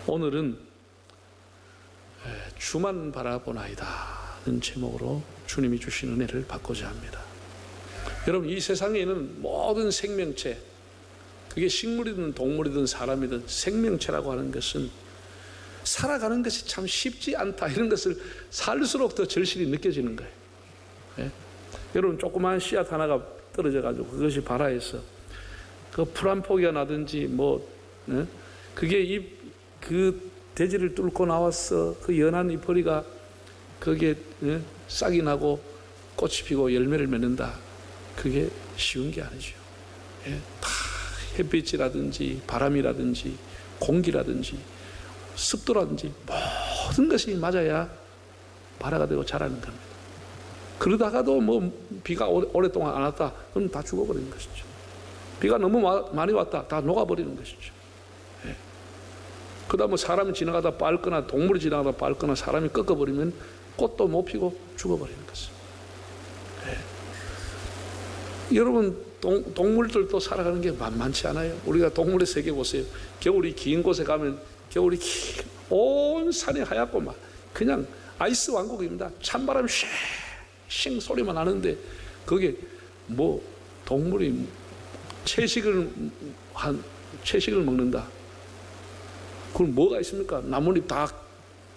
오늘은 주만 바라보나이다는 제목으로 주님이 주신 은혜를 받고자 합니다. 여러분, 이 세상에 있는 모든 생명체, 그게 식물이든 동물이든 사람이든 생명체라고 하는 것은 살아가는 것이 참 쉽지 않다, 이런 것을 살수록 더 절실히 느껴지는 거예요. 예? 여러분, 조그마한 씨앗 하나가 떨어져 가지고 그것이 발아해서 그 풀 한 포기가 나든지 예? 그게 그 대지를 뚫고 나와서 그 연한 잎뿌리가 거기에 예? 싹이 나고 꽃이 피고 열매를 맺는다. 그게 쉬운 게 아니죠. 예? 다 햇빛이라든지 바람이라든지 공기라든지 습도라든지 모든 것이 맞아야 발화가 되고 자라는 겁니다. 그러다가도 비가 오랫동안 안 왔다, 그럼 다 죽어버리는 것이죠. 비가 너무 많이 왔다, 다 녹아버리는 것이죠. 예. 그다음 사람이 지나가다 빻거나 동물이 지나가다 빻거나 사람이 꺾어버리면 꽃도 못 피고 죽어버리는 것입니다. 예. 여러분, 동물들도 살아가는 게 만만치 않아요. 우리가 동물의 세계 보세요. 겨울이 긴 곳에 가면 겨울이 온 산이 하얗고 막 그냥 아이스 왕국입니다. 찬바람이 쉥 소리만 나는데 거기에 동물이 채식을 먹는다. 그럼 뭐가 있습니까? 나뭇잎 다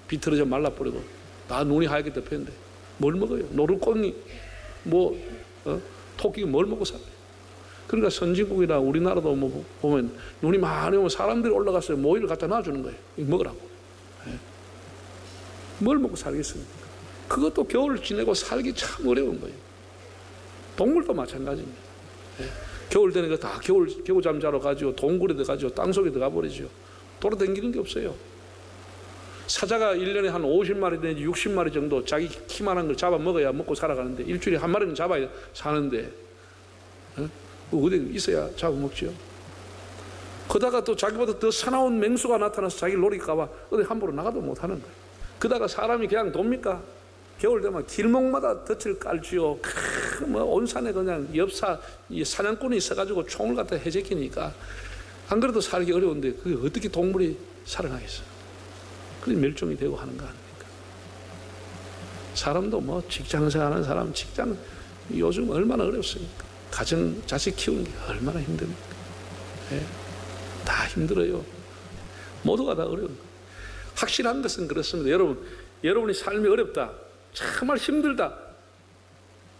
비틀어져 말라버리고 다 눈이 하얗게 덮였는데 뭘 먹어요? 노루꽃이 토끼가 뭘 먹고 살아요? 그러니까 선진국이나 우리나라도 보면 눈이 많이 오면 사람들이 올라가서 모이를 갖다 놔주는 거예요. 이거 먹으라고. 예. 뭘 먹고 살겠습니까? 그것도 겨울을 지내고 살기 참 어려운 거예요. 동물도 마찬가지입니다. 예. 겨울 되니까 다 겨우잠 자러 가지고 동굴에 들어가지고 땅속에 들어가 버리죠. 돌아다니는 게 없어요. 사자가 1년에 한 50마리 내지 60마리 정도 자기 키만한 걸 잡아 먹어야 먹고 살아가는데 일주일에 한 마리는 잡아야 사는데 어디 있어야 잡아먹죠. 그러다가 또 자기보다 더 사나운 맹수가 나타나서 자기를 노릴까봐 어디 함부로 나가도 못하는 거예요. 그러다가 사람이 그냥 돕니까? 겨울 되면 길목마다 덫을 깔지요. 온 산에 그냥 이 사냥꾼이 있어가지고 총을 갖다 해제키니까 안 그래도 살기 어려운데 그게 어떻게 동물이 살아가겠어요? 그래서 멸종이 되고 하는 거 아닙니까? 사람도 직장생활 하는 사람, 직장 요즘 얼마나 어렵습니까? 가정, 자식 키우는 게 얼마나 힘듭니까? 예? 다 힘들어요. 모두가 다 어려운 거예요. 확실한 것은 그렇습니다. 여러분이 삶이 어렵다, 정말 힘들다,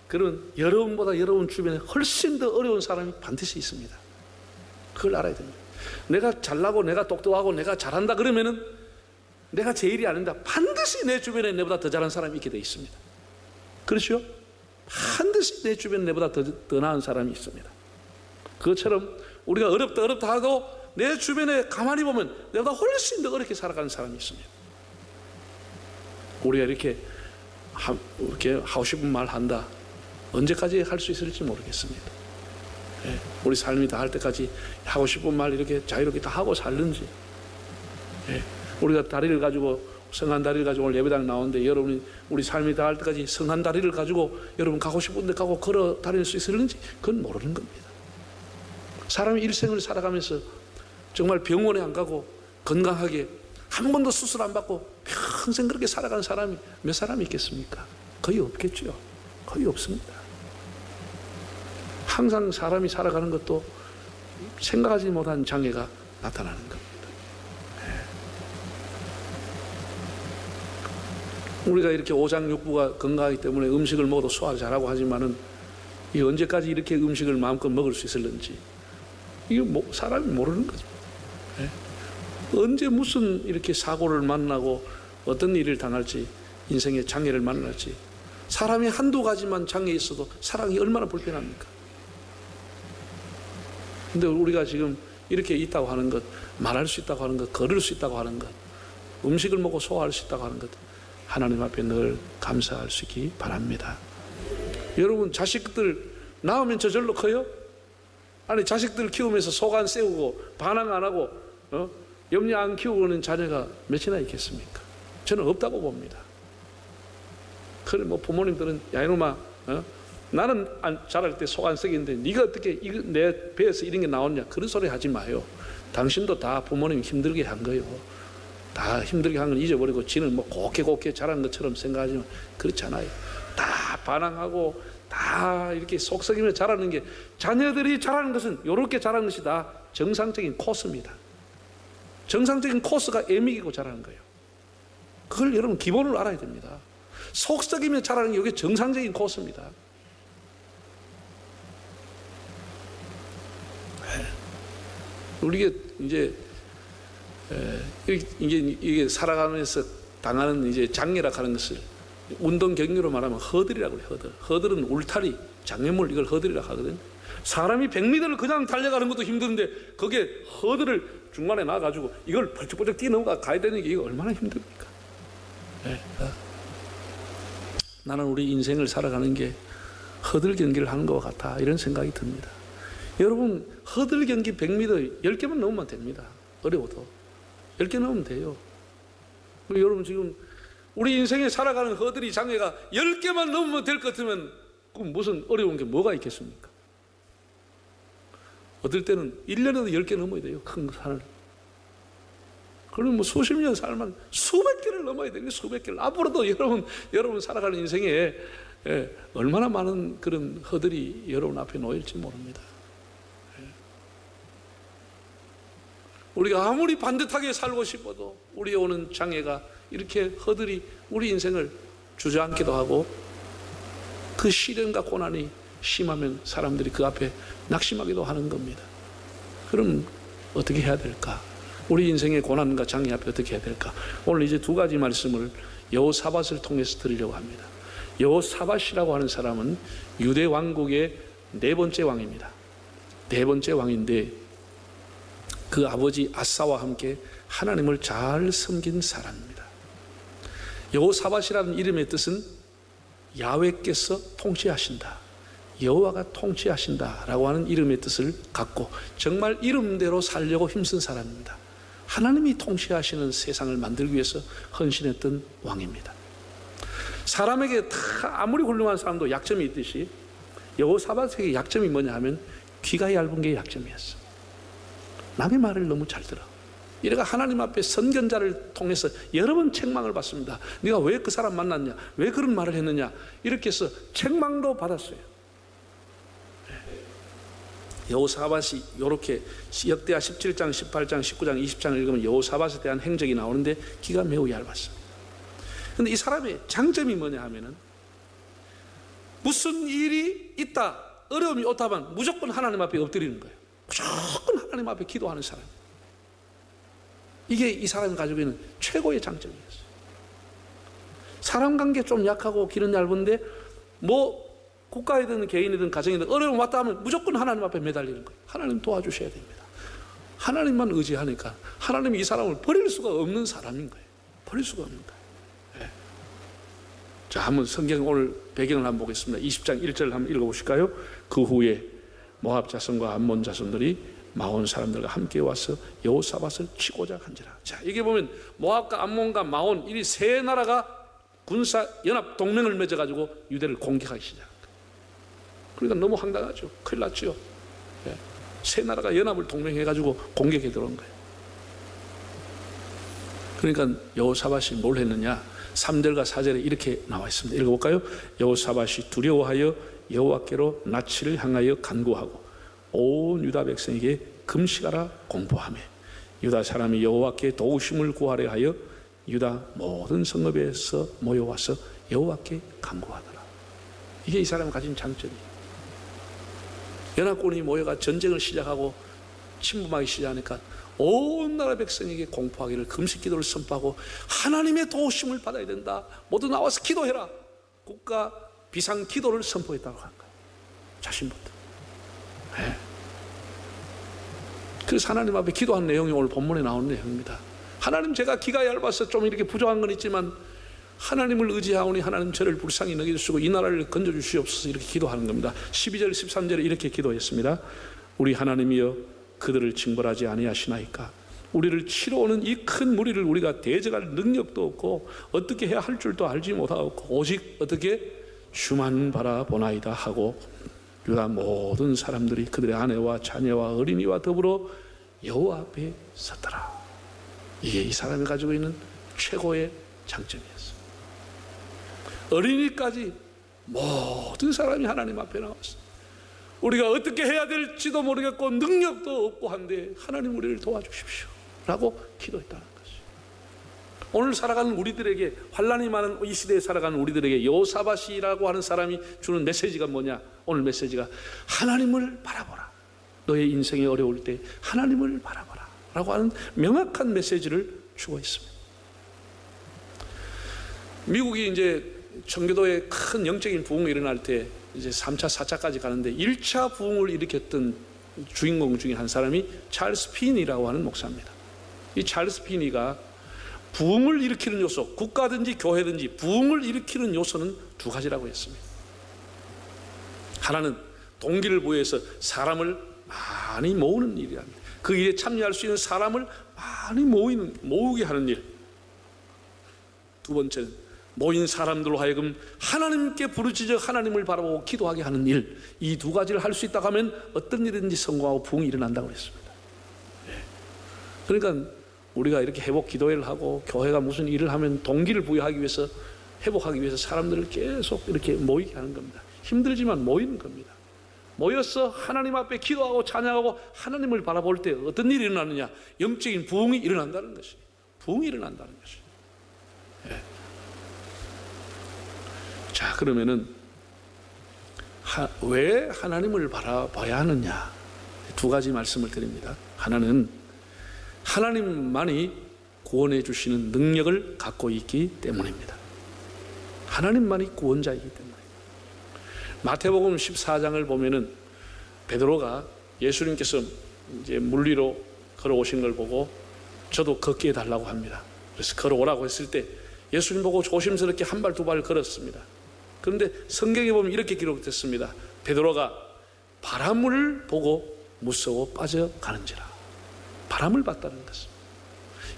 그런 여러분보다 여러분 주변에 훨씬 더 어려운 사람이 반드시 있습니다. 그걸 알아야 됩니다. 내가 잘나고 내가 똑똑하고 내가 잘한다 그러면은 내가 제일이 아닌다. 반드시 내 주변에 내보다 더 잘한 사람이 있게 돼 있습니다. 그렇죠? 반드시 내 주변에 내보다 더 나은 사람이 있습니다. 그것처럼 우리가 어렵다 하도 내 주변에 가만히 보면 내보다 훨씬 더 어렵게 살아가는 사람이 있습니다. 우리가 이렇게 하고 싶은 말 한다, 언제까지 할 수 있을지 모르겠습니다. 예, 우리 삶이 다 할 때까지 하고 싶은 말 이렇게 자유롭게 다 하고 살는지. 예, 우리가 다리를 가지고, 성한 다리를 가지고 오늘 예배당 나오는데 여러분이 우리 삶이 다 할 때까지 성한 다리를 가지고 여러분 가고 싶은 데 가고 걸어 다닐 수 있을는지 그건 모르는 겁니다. 사람이 일생을 살아가면서 정말 병원에 안 가고 건강하게 한 번도 수술 안 받고 평생 그렇게 살아가는 사람이 몇 사람이 있겠습니까? 거의 없겠죠. 거의 없습니다. 항상 사람이 살아가는 것도 생각하지 못한 장애가 나타나는 겁니다. 우리가 이렇게 오장육부가 건강하기 때문에 음식을 먹어도 소화를 잘하고 하지만은 이 언제까지 이렇게 음식을 마음껏 먹을 수 있을는지 이게 사람이 모르는 거죠. 네? 언제 무슨 이렇게 사고를 만나고 어떤 일을 당할지, 인생의 장애를 만날지. 사람이 한두 가지만 장애 있어도 살아가기 얼마나 불편합니까? 근데 우리가 지금 이렇게 있다고 하는 것, 말할 수 있다고 하는 것, 걸을 수 있다고 하는 것, 음식을 먹고 소화할 수 있다고 하는 것, 하나님 앞에 늘 감사할 수 있기 바랍니다. 여러분, 자식들 낳으면 저절로 커요? 아니, 자식들 키우면서 속 안 세우고 반항 안 하고 염려 안 키우고는 자녀가 몇이나 있겠습니까? 저는 없다고 봅니다. 그래, 부모님들은 야 이놈아, 나는 자랄 때 속 안 썩이는데 네가 어떻게 내 배에서 이런 게 나오냐, 그런 소리 하지 마요. 당신도 다 부모님이 힘들게 한 거예요. 다 힘들게 한 건 잊어버리고 지는 뭐 곱게 잘하는 것처럼 생각하지만 그렇지 않아요. 다 반항하고 다 이렇게 속썩이며 잘하는 게, 자녀들이 잘하는 것은 이렇게 잘하는 것이 다 정상적인 코스입니다. 정상적인 코스가 애미이고 잘하는 거예요. 그걸 여러분 기본으로 알아야 됩니다. 속썩이며 잘하는 게 이게 정상적인 코스입니다. 우리가 이제 이게 살아가면서 당하는 이제 장애라 하는 것을 운동 경기로 말하면 허들이라고 해요. 허들은 울타리, 장애물, 이걸 허들이라 하거든. 사람이 100m를 그냥 달려가는 것도 힘든데 거기에 허들을 중간에 놔가지고 이걸 벌쩍벌쩍 뛰어넘어가 가야 되는 게 이거 얼마나 힘듭니까? 네. 나는 우리 인생을 살아가는 게 허들 경기를 하는 것 같아, 이런 생각이 듭니다. 여러분, 허들 경기 100m 10개만 넘으면 됩니다. 어려워도 10개 넘으면 돼요. 여러분, 지금 우리 인생에 살아가는 허들이, 장애가 10개만 넘으면 될 것 같으면 그럼 무슨 어려운 게 뭐가 있겠습니까? 어떨 때는 1년에도 10개 넘어야 돼요. 큰 산을. 그러면 뭐 수십 년 살면 수백 개를 넘어야 돼요. 수백 개를. 앞으로도 여러분 살아가는 인생에 얼마나 많은 그런 허들이 여러분 앞에 놓일지 모릅니다. 우리가 아무리 반듯하게 살고 싶어도 우리에 오는 장애가 이렇게 허들이 우리 인생을 주저앉기도 하고, 그 시련과 고난이 심하면 사람들이 그 앞에 낙심하기도 하는 겁니다. 그럼 어떻게 해야 될까? 우리 인생의 고난과 장애 앞에 어떻게 해야 될까? 오늘 이제 두 가지 말씀을 여호사밧을 통해서 드리려고 합니다. 여호사밧이라고 하는 사람은 유대 왕국의 네 번째 왕입니다. 네 번째 왕인데 그 아버지 아사와 함께 하나님을 잘 섬긴 사람입니다. 여호사밧이라는 이름의 뜻은 야훼께서 통치하신다, 여호와가 통치하신다라고 하는 이름의 뜻을 갖고 정말 이름대로 살려고 힘쓴 사람입니다. 하나님이 통치하시는 세상을 만들기 위해서 헌신했던 왕입니다. 사람에게 다 아무리 훌륭한 사람도 약점이 있듯이 여호사밧에게 약점이 뭐냐 하면 귀가 얇은 게 약점이었어. 남의 말을 너무 잘 들어. 이래가 하나님 앞에 선견자를 통해서 여러 번 책망을 받습니다. 네가 왜 그 사람 만났냐, 왜 그런 말을 했느냐, 이렇게 해서 책망도 받았어요. 여호사밧이 이렇게 역대하 17장, 18장, 19장, 20장을 읽으면 여호사밧에 대한 행적이 나오는데 귀가 매우 얇았어요. 그런데 이 사람의 장점이 뭐냐 하면은 무슨 일이 있다, 어려움이 없다면 무조건 하나님 앞에 엎드리는 거예요. 무조건 하나님 앞에 기도하는 사람. 이게 이 사람이 가지고 있는 최고의 장점이었어요. 사람 관계 좀 약하고 길은 얇은데 뭐 국가이든 개인이든 가정이든 어려움 왔다 하면 무조건 하나님 앞에 매달리는 거예요. 하나님 도와주셔야 됩니다. 하나님만 의지하니까 하나님이 이 사람을 버릴 수가 없는 사람인 거예요. 버릴 수가 없는 거예요. 네. 자, 한번 성경 오늘 배경을 한번 보겠습니다. 20장 1절 한번 읽어보실까요? 그 후에 모압 자손과 암몬 자손들이 마온 사람들과 함께 와서 여호사밧을 치고자 한지라. 자, 이게 보면 모압과 암몬과 마온, 이 세 나라가 군사 연합 동맹을 맺어가지고 유대를 공격하기 시작합니다. 그러니까 너무 황당하죠. 큰일 났죠. 예. 세 나라가 연합을 동맹해가지고 공격에 들어온 거예요. 그러니까 여호사밧이 뭘 했느냐? 3절과 4절에 이렇게 나와 있습니다. 읽어볼까요? 여호사밧이 두려워하여 여호와께로 낯을 향하여 간구하고 온 유다 백성에게 금식하라 공포하며 유다 사람이 여호와께 도우심을 구하려 하여 유다 모든 성읍에서 모여와서 여호와께 간구하더라. 이게 이 사람이 가진 장점이에요. 연합군이 모여가 전쟁을 시작하고 침범하기 시작하니까 온 나라 백성에게 공포하기를 금식 기도를 선포하고 하나님의 도우심을 받아야 된다. 모두 나와서 기도해라. 국가 비상 기도를 선포했다고 한 거예요. 자신부터. 네. 그래서 하나님 앞에 기도한 내용이 오늘 본문에 나오는 내용입니다. 하나님, 제가 귀가 얇아서 좀 이렇게 부족한 건 있지만 하나님을 의지하오니 하나님 저를 불쌍히 여겨주시고 이 나라를 건져주시옵소서, 이렇게 기도하는 겁니다. 12절 13절에 이렇게 기도했습니다. 우리 하나님이여 그들을 징벌하지 아니하시나이까. 우리를 치러 오는 이 큰 무리를 우리가 대적할 능력도 없고 어떻게 해야 할 줄도 알지 못하고 오직 어떻게 주만 바라보나이다 하고 유다 모든 사람들이 그들의 아내와 자녀와 어린이와 더불어 여호와 앞에 섰더라. 이게 이 사람이 가지고 있는 최고의 장점이었어요. 어린이까지 모든 사람이 하나님 앞에 나왔어요. 우리가 어떻게 해야 될지도 모르겠고 능력도 없고 한데 하나님 우리를 도와주십시오 라고 기도했다는 것이에요. 오늘 살아가는 우리들에게, 환난이 많은 이 시대에 살아가는 우리들에게 여호사밧이라고 하는 사람이 주는 메시지가 뭐냐? 오늘 메시지가 하나님을 바라보라. 너의 인생이 어려울 때 하나님을 바라보라 라고 하는 명확한 메시지를 주고 있습니다. 미국이 이제 청교도에 큰 영적인 부흥이 일어날 때 이제 3차, 4차까지 가는데 1차 부흥을 일으켰던 주인공 중에 한 사람이 찰스 피니라고 하는 목사입니다. 이 찰스 피니가 부흥을 일으키는 요소, 국가든지 교회든지 부흥을 일으키는 요소는 두 가지라고 했습니다. 하나는 동기를 부여해서 사람을 많이 모으는 일이랍니다. 그 일에 참여할 수 있는 사람을 많이 모으게 하는 일. 두 번째는 모인 사람들로 하여금 하나님께 부르짖어 하나님을 바라보고 기도하게 하는 일. 이 두 가지를 할 수 있다고 하면 어떤 일이든지 성공하고 부흥이 일어난다고 그랬습니다. 그러니까 우리가 이렇게 회복 기도회를 하고 교회가 무슨 일을 하면 동기를 부여하기 위해서, 회복하기 위해서 사람들을 계속 이렇게 모이게 하는 겁니다. 힘들지만 모이는 겁니다. 모여서 하나님 앞에 기도하고 찬양하고 하나님을 바라볼 때 어떤 일이 일어나느냐? 영적인 부흥이 일어난다는 것이, 부흥이 일어난다는 것이. 자, 그러면은 왜 하나님을 바라봐야 하느냐? 두 가지 말씀을 드립니다. 하나는 하나님만이 구원해 주시는 능력을 갖고 있기 때문입니다. 하나님만이 구원자이기 때문에. 마태복음 14장을 보면은 베드로가 예수님께서 이제 물 위로 걸어오신 걸 보고 저도 걷게 해달라고 합니다. 그래서 걸어오라고 했을 때 예수님 보고 조심스럽게 한 발 두 발 걸었습니다. 그런데 성경에 보면 이렇게 기록됐습니다. 베드로가 바람을 보고 무서워 빠져가는지라. 바람을 봤다는 것입니다.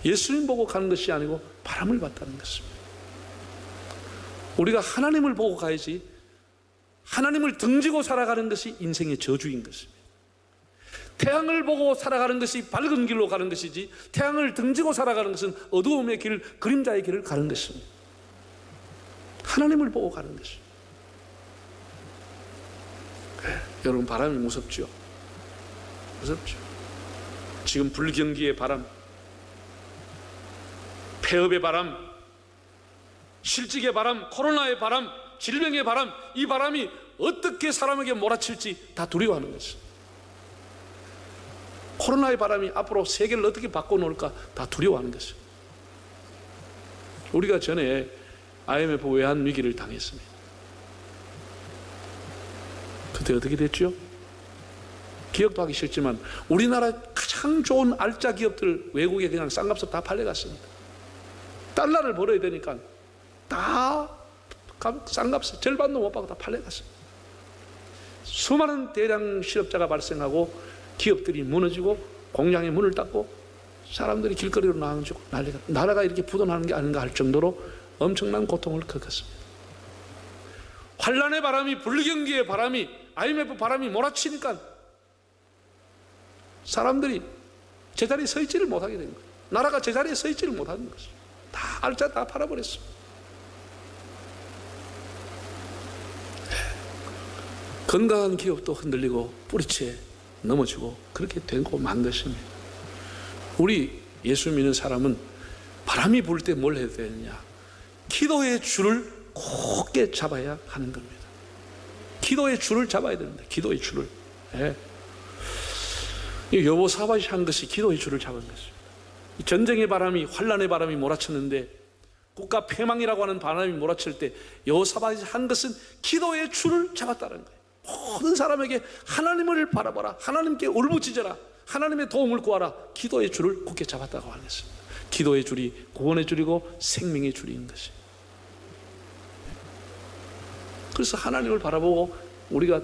예수님 보고 가는 것이 아니고 바람을 봤다는 것입니다. 우리가 하나님을 보고 가야지, 하나님을 등지고 살아가는 것이 인생의 저주인 것입니다. 태양을 보고 살아가는 것이 밝은 길로 가는 것이지, 태양을 등지고 살아가는 것은 어두움의 길, 그림자의 길을 가는 것입니다. 하나님을 보고 가는 것입니다. 여러분, 바람이 무섭죠? 무섭죠? 지금 불경기의 바람, 폐업의 바람, 실직의 바람, 코로나의 바람, 질병의 바람, 이 바람이 어떻게 사람에게 몰아칠지 다 두려워하는 것입니다. 코로나의 바람이 앞으로 세계를 어떻게 바꿔놓을까 다 두려워하는 것입니다. 우리가 전에 IMF 외환 위기를 당했습니다. 그때 어떻게 됐죠? 기억도 하기 싫지만 우리나라 가장 좋은 알짜 기업들 외국에 그냥 싼값으로 다 팔려갔습니다. 달러를 벌어야 되니까 다 싼값에 절반도 못 받고 다 팔려갔습니다. 수많은 대량 실업자가 발생하고 기업들이 무너지고 공장의 문을 닫고 사람들이 길거리로 나가지고 난리가, 나라가 이렇게 부도나는 게 아닌가 할 정도로 엄청난 고통을 겪었습니다. 환란의 바람이, 불경기의 바람이, IMF 바람이 몰아치니까 사람들이 제자리에 서 있지를 못하게 된 거예요. 나라가 제자리에 서 있지를 못하는 것이죠. 다 알짜 다 팔아버렸습니다. 건강한 기업도 흔들리고 뿌리채 넘어지고 그렇게 되고 만 것입니다. 우리 예수 믿는 사람은 바람이 불 때 뭘 해야 되느냐? 기도의 줄을 굳게 잡아야 하는 겁니다. 기도의 줄을 잡아야 됩니다. 기도의 줄을. 여호사밧이 한 것이 기도의 줄을 잡은 것입니다. 전쟁의 바람이, 환란의 바람이 몰아쳤는데, 국가 패망이라고 하는 바람이 몰아칠 때 여호사밧이 한 것은 기도의 줄을 잡았다는 거예요. 모든 사람에게 하나님을 바라봐라, 하나님께 울부짖어라, 하나님의 도움을 구하라, 기도의 줄을 굳게 잡았다고 하는 것입니다. 기도의 줄이 구원의 줄이고 생명의 줄인 것이에요. 그래서 하나님을 바라보고 우리가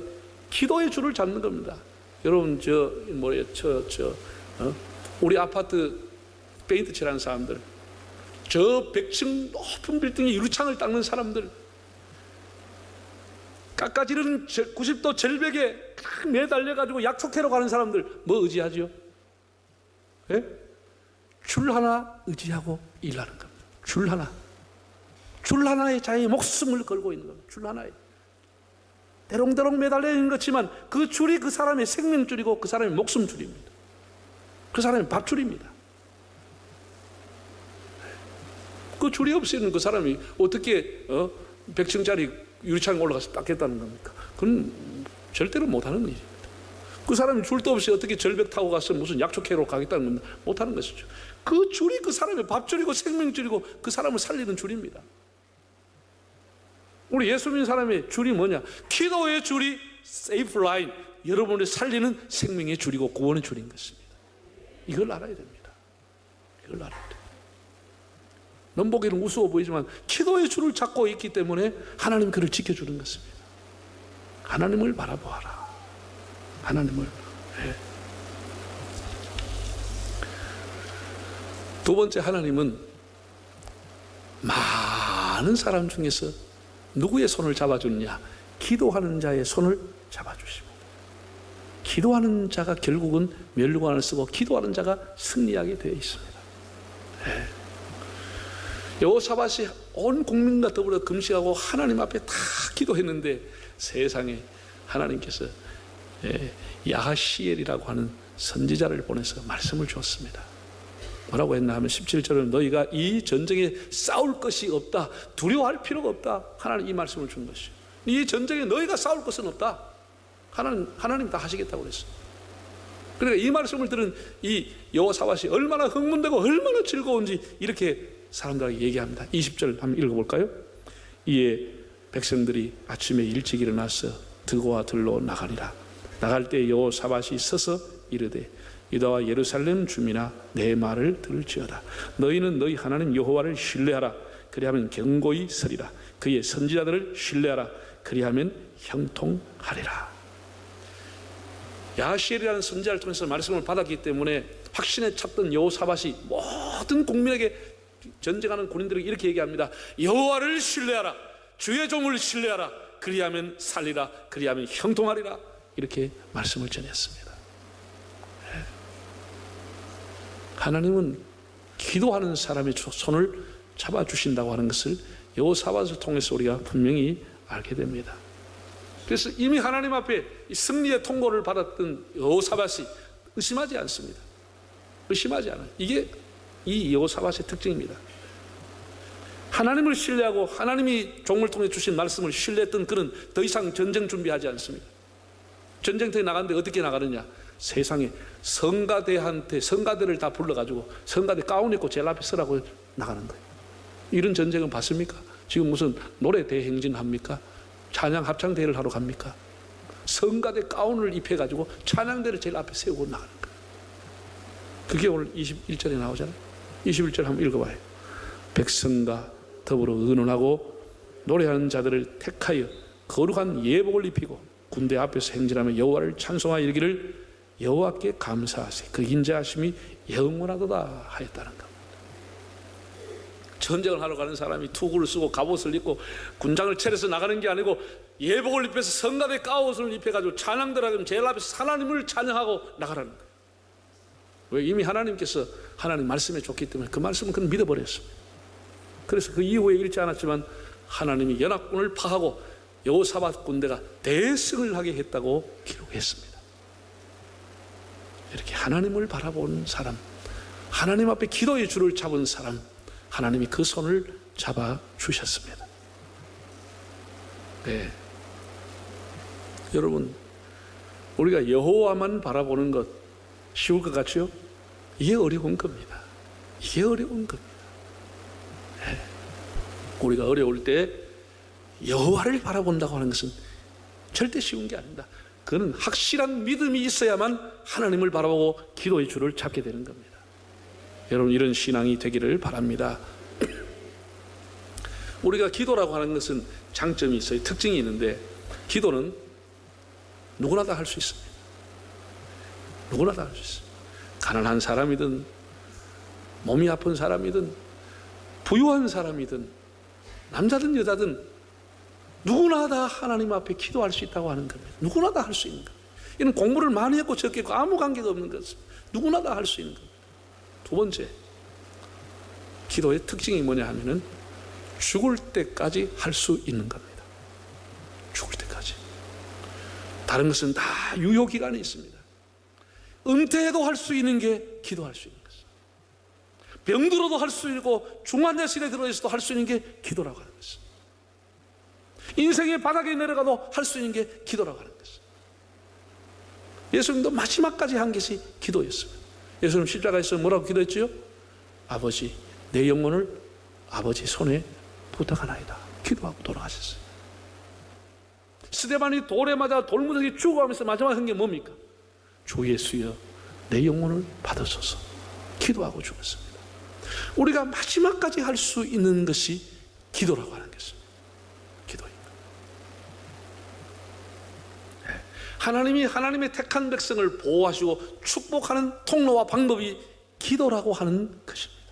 기도의 줄을 잡는 겁니다. 여러분, 우리 아파트 페인트 칠하는 사람들, 저 100층 높은 빌딩에 유리창을 닦는 사람들, 깎아지르는 90도 절벽에 매달려가지고 약속해로 가는 사람들, 뭐 의지하죠? 예? 줄 하나 의지하고 일하는 겁니다. 줄 하나. 줄 하나에 자기의 목숨을 걸고 있는 겁니다. 줄 하나에. 대롱대롱 매달려 있는 것지만 그 줄이 그 사람의 생명줄이고 그 사람의 목숨줄입니다. 그 사람의 밥줄입니다. 그 줄이 없이는 그 사람이 어떻게 100층짜리 유리창 올라가서 닦겠다는 겁니까? 그건 절대로 못하는 일입니다. 그 사람이 줄도 없이 어떻게 절벽 타고 가서 무슨 약초 캐러 가겠다는 건 못하는 것이죠. 그 줄이 그 사람의 밥줄이고 생명줄이고 그 사람을 살리는 줄입니다. 우리 예수 믿는 사람의 줄이 뭐냐? 기도의 줄이 세이프 라인, 여러분을 살리는 생명의 줄이고 구원의 줄인 것입니다. 이걸 알아야 됩니다. 이걸 알아야 됩니다. 넘보기는 우스워 보이지만 기도의 줄을 잡고 있기 때문에 하나님 그를 지켜주는 것입니다. 하나님을 바라보아라. 하나님을. 네. 두 번째, 하나님은 많은 사람 중에서 누구의 손을 잡아주느냐? 기도하는 자의 손을 잡아주십니다. 기도하는 자가 결국은 멸류관을 쓰고 기도하는 자가 승리하게 되어 있습니다. 네. 여호사밧이 온 국민과 더불어 금식하고 하나님 앞에 다 기도했는데 세상에 하나님께서 야하시엘이라고 하는 선지자를 보내서 말씀을 주었습니다. 뭐라고 했나 하면 17절은 너희가 이 전쟁에 싸울 것이 없다, 두려워할 필요가 없다. 하나님 이 말씀을 준 것이요. 이 전쟁에 너희가 싸울 것은 없다. 하나님 다 하시겠다고 그랬어요. 그러니까 이 말씀을 들은 이 여호사밧이 얼마나 흥분되고 얼마나 즐거운지 이렇게 사람들에게 얘기합니다. 20절 한번 읽어볼까요? 이에 백성들이 아침에 일찍 일어나서 드고와 들로 나가리라. 나갈 때 여호사밧이 서서 이르되 유다와 예루살렘 주민아 내 말을 들을지어다. 너희는 너희 하나님 여호와를 신뢰하라. 그리하면 견고히 서리라. 그의 선지자들을 신뢰하라. 그리하면 형통하리라. 야하시엘이라는 선지자를 통해서 말씀을 받았기 때문에 확신에 찼던 여호사밧이 모든 국민에게 전쟁하는 군인들에게 이렇게 얘기합니다. 여호와를 신뢰하라. 주의 종을 신뢰하라. 그리하면 살리라. 그리하면 형통하리라. 이렇게 말씀을 전했습니다. 하나님은 기도하는 사람의 손을 잡아주신다고 하는 것을 여호사밧을 통해서 우리가 분명히 알게 됩니다. 그래서 이미 하나님 앞에 승리의 통고를 받았던 여호사밧이 의심하지 않습니다. 의심하지 않아요. 이게 이 여호사밧의 특징입니다. 하나님을 신뢰하고 하나님이 종을 통해 주신 말씀을 신뢰했던 그는 더 이상 전쟁 준비하지 않습니다. 전쟁터에 나가는데 어떻게 나가느냐? 세상에 성가대를 다 불러가지고 성가대 가운 입고 제일 앞에 서라고 나가는 거예요. 이런 전쟁은 봤습니까? 지금 무슨 노래 대행진 합니까? 찬양 합창 대회를 하러 갑니까? 성가대 가운을 입혀가지고 찬양대를 제일 앞에 세우고 나가는 거예요. 그게 오늘 21절에 나오잖아요. 21절 한번 읽어봐요. 백성과 더불어 의논하고 노래하는 자들을 택하여 거룩한 예복을 입히고 군대 앞에서 행진하며 여호와를 찬송하여 이르기를 여호와께 감사하세. 그 인자하심이 영원하도다 하였다는 겁니다. 전쟁을 하러 가는 사람이 투구를 쓰고 갑옷을 입고 군장을 차려서 나가는 게 아니고 예복을 입혀서 성가대 가옷을 입혀가지고 찬양들하고 제일 앞에서 하나님을 찬양하고 나가라는 거예요. 왜? 이미 하나님께서 하나님 말씀해 줬기 때문에 그 말씀은 그는 믿어버렸습니다. 그래서 그 이후에 읽지 않았지만 하나님이 연합군을 파하고 여호사밧 군대가 대승을 하게 했다고 기록했습니다. 이렇게 하나님을 바라보는 사람, 하나님 앞에 기도의 줄을 잡은 사람, 하나님이 그 손을 잡아 주셨습니다. 네. 여러분, 우리가 여호와만 바라보는 것 쉬울 것 같죠? 이게 어려운 겁니다. 이게 어려운 겁니다. 네. 우리가 어려울 때 여호와를 바라본다고 하는 것은 절대 쉬운 게 아닙니다. 그는 확실한 믿음이 있어야만 하나님을 바라보고 기도의 줄을 잡게 되는 겁니다. 여러분, 이런 신앙이 되기를 바랍니다. 우리가 기도라고 하는 것은 장점이 있어요. 특징이 있는데 기도는 누구나 다 할 수 있습니다. 누구나 다 할 수 있어요. 가난한 사람이든 몸이 아픈 사람이든 부유한 사람이든 남자든 여자든 누구나 다 하나님 앞에 기도할 수 있다고 하는 겁니다. 누구나 다 할 수 있는 겁니다. 이는 공부를 많이 했고 적게 했고 아무 관계가 없는 것입니다. 누구나 다 할 수 있는 겁니다. 두 번째, 기도의 특징이 뭐냐 하면은 죽을 때까지 할 수 있는 겁니다. 죽을 때까지. 다른 것은 다 유효기간이 있습니다. 은퇴해도 할 수 있는 게 기도할 수 있는 것입니다. 병들어도 할 수 있고 중환자실에 들어있어도 할 수 있는 게 기도라고 하는 것입니다. 인생의 바닥에 내려가도 할 수 있는 게 기도라고 하는 것입니다. 예수님도 마지막까지 한 것이 기도였습니다. 예수님 십자가에서 뭐라고 기도했지요? 아버지, 내 영혼을 아버지 손에 부탁하나이다. 기도하고 돌아가셨어요. 스데반이 돌에 맞아 돌무더기 죽어가면서 마지막 한 게 뭡니까? 주 예수여, 내 영혼을 받으소서. 기도하고 죽었습니다. 우리가 마지막까지 할 수 있는 것이 기도라고 하는 것입니다. 기도입니다. 하나님이 하나님의 택한 백성을 보호하시고 축복하는 통로와 방법이 기도라고 하는 것입니다.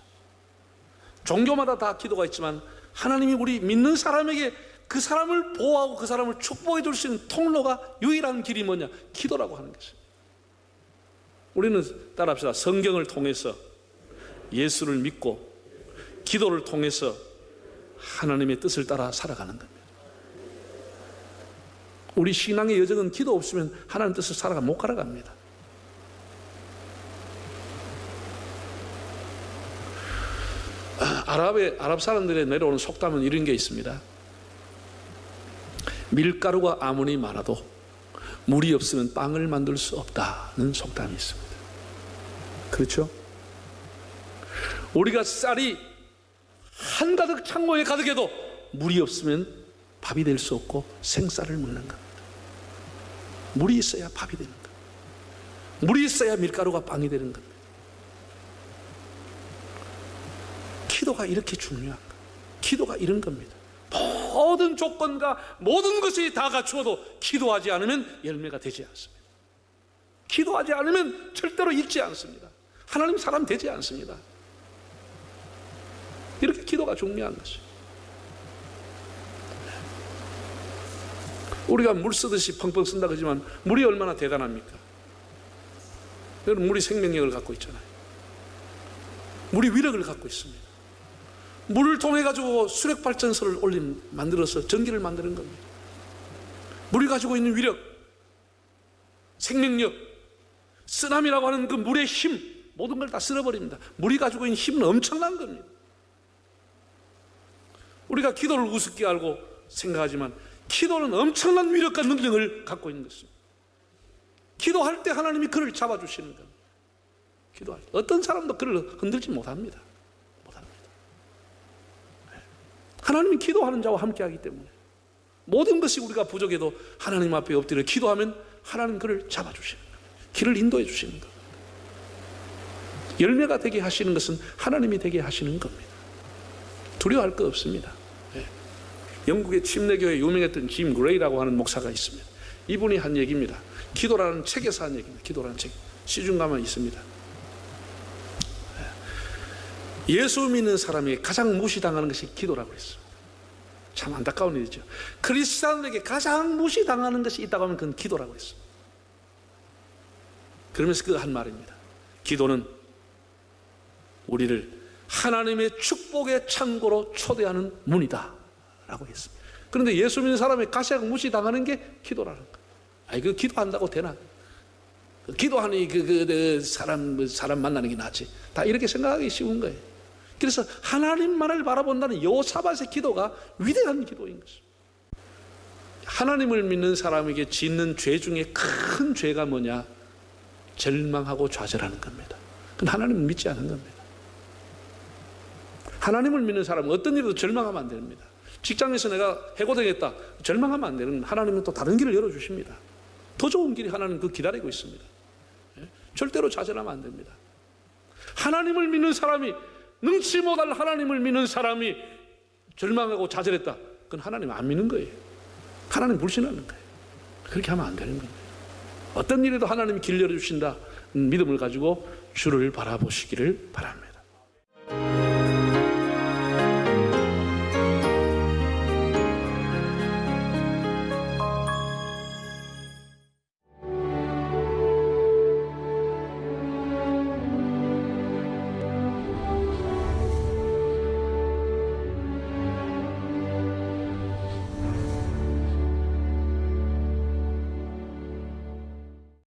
종교마다 다 기도가 있지만 하나님이 우리 믿는 사람에게 그 사람을 보호하고 그 사람을 축복해 줄 수 있는 통로가 유일한 길이 뭐냐? 기도라고 하는 것입니다. 우리는 따라합시다. 성경을 통해서 예수를 믿고 기도를 통해서 하나님의 뜻을 따라 살아가는 겁니다. 우리 신앙의 여정은 기도 없으면 하나님 뜻을 못 살아갑니다. 아랍 사람들의 내려오는 속담은 이런 게 있습니다. 밀가루가 아무리 많아도 물이 없으면 빵을 만들 수 없다는 속담이 있습니다. 그렇죠? 우리가 쌀이 한가득 창고에 가득해도 물이 없으면 밥이 될 수 없고 생쌀을 먹는 겁니다. 물이 있어야 밥이 되는 겁니다. 물이 있어야 밀가루가 빵이 되는 겁니다. 기도가 이렇게 중요한 거예요. 기도가 이런 겁니다. 모든 조건과 모든 것이 다 갖추어도 기도하지 않으면 열매가 되지 않습니다. 기도하지 않으면 절대로 읽지 않습니다. 하나님 사람 되지 않습니다. 이렇게 기도가 중요한 것이에요. 우리가 물 쓰듯이 펑펑 쓴다 그러지만 물이 얼마나 대단합니까? 여러분, 물이 생명력을 갖고 있잖아요. 물이 위력을 갖고 있습니다. 물을 통해 가지고 수력발전소를 만들어서 전기를 만드는 겁니다. 물이 가지고 있는 위력, 생명력, 쓰나미라고 하는 그 물의 힘, 모든 걸 다 쓸어버립니다. 물이 가지고 있는 힘은 엄청난 겁니다. 우리가 기도를 우습게 알고 생각하지만 기도는 엄청난 위력과 능력을 갖고 있는 것입니다. 기도할 때 하나님이 그를 잡아주시는 겁니다. 기도할 때 어떤 사람도 그를 흔들지 못합니다. 하나님이 기도하는 자와 함께하기 때문에 모든 것이 우리가 부족해도 하나님 앞에 엎드려 기도하면 하나님 그를 잡아주시는 겁니다. 길을 인도해 주시는 겁니다. 열매가 되게 하시는 것은 하나님이 되게 하시는 겁니다. 두려워할 거 없습니다. 영국의 침례교회 유명했던 짐 그레이라고 하는 목사가 있습니다. 이분이 한 얘기입니다. 기도라는 책에서 한 얘기입니다. 기도라는 책 시중가만 있습니다. 예수 믿는 사람에게 가장 무시당하는 것이 기도라고 했어요. 참 안타까운 일이죠. 크리스찬에게 가장 무시당하는 것이 있다고 하면 그건 기도라고 했어요. 그러면서 그 한 말입니다. 기도는 우리를 하나님의 축복의 창고로 초대하는 문이다 라고 했습니다. 그런데 예수 믿는 사람이 가장 무시당하는 게 기도라는 거예요. 아니, 그 기도한다고 되나? 기도하니 사람 만나는 게 낫지. 다 이렇게 생각하기 쉬운 거예요. 그래서 하나님만을 바라본다는 여호사밧의 기도가 위대한 기도인 것입니다. 하나님을 믿는 사람에게 짓는 죄 중에 큰 죄가 뭐냐? 절망하고 좌절하는 겁니다. 그건 하나님을 믿지 않은 겁니다. 하나님을 믿는 사람은 어떤 일에도 절망하면 안 됩니다. 직장에서 내가 해고되겠다 절망하면 안 되는, 하나님은 또 다른 길을 열어주십니다. 더 좋은 길이 하나님 그 기다리고 있습니다. 절대로 좌절하면 안 됩니다. 하나님을 믿는 사람이, 능치 못할 하나님을 믿는 사람이 절망하고 좌절했다, 그건 하나님 안 믿는 거예요. 하나님 불신하는 거예요. 그렇게 하면 안 되는 겁니다. 어떤 일에도 하나님이 길 열어주신다 믿음을 가지고 주를 바라보시기를 바랍니다.